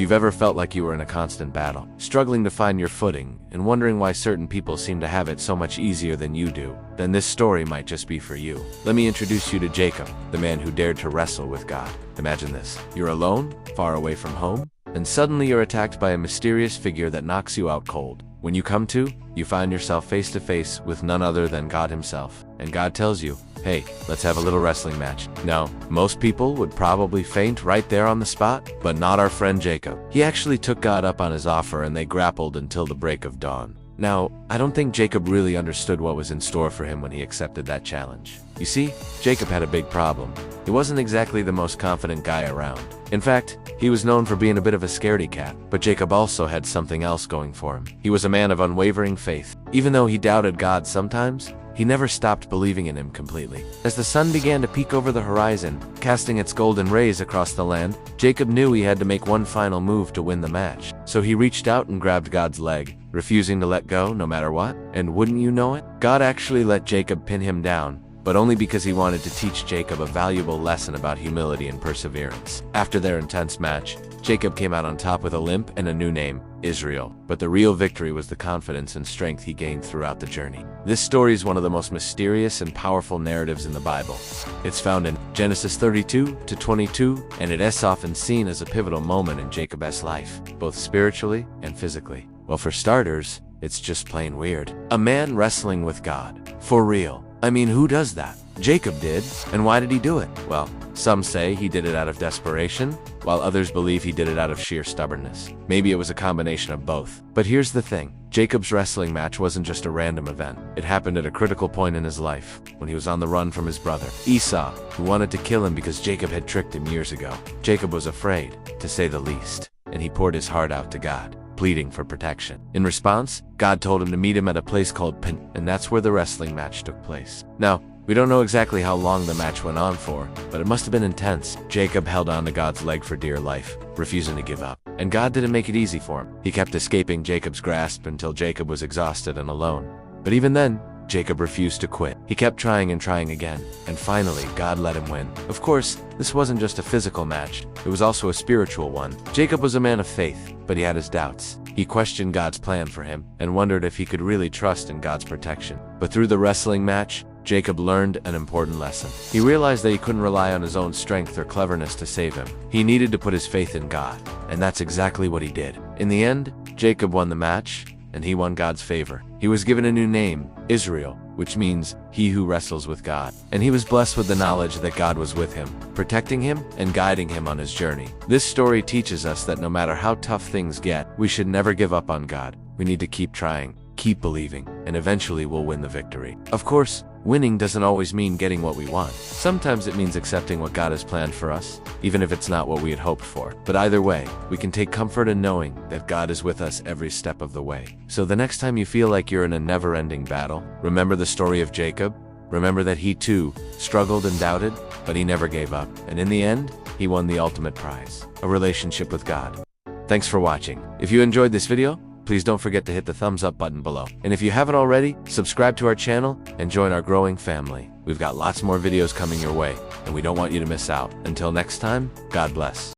you've ever felt like you were in a constant battle, struggling to find your footing, and wondering why certain people seem to have it so much easier than you do, then this story might just be for you. Let me introduce you to Jacob, the man who dared to wrestle with God. Imagine this. You're alone, far away from home, and suddenly you're attacked by a mysterious figure that knocks you out cold. When you come to, you find yourself face to face with none other than God himself. And God tells you, hey, let's have a little wrestling match. Now, most people would probably faint right there on the spot, but not our friend Jacob. He actually took God up on his offer and they grappled until the break of dawn. Now, I don't think Jacob really understood what was in store for him when he accepted that challenge. You see, Jacob had a big problem. He wasn't exactly the most confident guy around. In fact, he was known for being a bit of a scaredy cat, but Jacob also had something else going for him. He was a man of unwavering faith. Even though he doubted God sometimes, he never stopped believing in him completely. As the sun began to peek over the horizon, casting its golden rays across the land, Jacob knew he had to make one final move to win the match. So he reached out and grabbed God's leg, refusing to let go no matter what. And wouldn't you know it, God actually let Jacob pin him down, but only because he wanted to teach Jacob a valuable lesson about humility and perseverance. After their intense match, Jacob came out on top with a limp and a new name, Israel. But the real victory was the confidence and strength he gained throughout the journey. This story is one of the most mysterious and powerful narratives in the Bible. It's found in Genesis 32 to 22, and it is often seen as a pivotal moment in Jacob's life, both spiritually and physically. Well, for starters, it's just plain weird. A man wrestling with God. For real. I mean, who does that? Jacob did. And why did he do it? Well, some say he did it out of desperation, while others believe he did it out of sheer stubbornness. Maybe it was a combination of both. But here's the thing. Jacob's wrestling match wasn't just a random event. It happened at a critical point in his life, when he was on the run from his brother, Esau, who wanted to kill him because Jacob had tricked him years ago. Jacob was afraid, to say the least, and he poured his heart out to God, pleading for protection. In response, God told him to meet him at a place called Pen, and that's where the wrestling match took place. Now, we don't know exactly how long the match went on for, but it must have been intense. Jacob held on to God's leg for dear life, refusing to give up. And God didn't make it easy for him. He kept escaping Jacob's grasp until Jacob was exhausted and alone. But even then, Jacob refused to quit. He kept trying and trying again, and finally, God let him win. Of course, this wasn't just a physical match, it was also a spiritual one. Jacob was a man of faith, but he had his doubts. He questioned God's plan for him, and wondered if he could really trust in God's protection. But through the wrestling match, Jacob learned an important lesson. He realized that he couldn't rely on his own strength or cleverness to save him. He needed to put his faith in God, and that's exactly what he did. In the end, Jacob won the match, and he won God's favor. He was given a new name, Israel, which means he who wrestles with God. And he was blessed with the knowledge that God was with him, protecting him and guiding him on his journey. This story teaches us that no matter how tough things get, we should never give up on God. We need to keep trying, keep believing, and eventually we'll win the victory. Of course, winning doesn't always mean getting what we want. Sometimes it means accepting what God has planned for us, even if it's not what we had hoped for. But either way, we can take comfort in knowing that God is with us every step of the way. So the next time you feel like you're in a never-ending battle, remember the story of Jacob. Remember that he too struggled and doubted, but he never gave up. And in the end, he won the ultimate prize, a relationship with God. Thanks for watching. If you enjoyed this video, please don't forget to hit the thumbs up button below. And if you haven't already, subscribe to our channel and join our growing family. We've got lots more videos coming your way, and we don't want you to miss out. Until next time, God bless.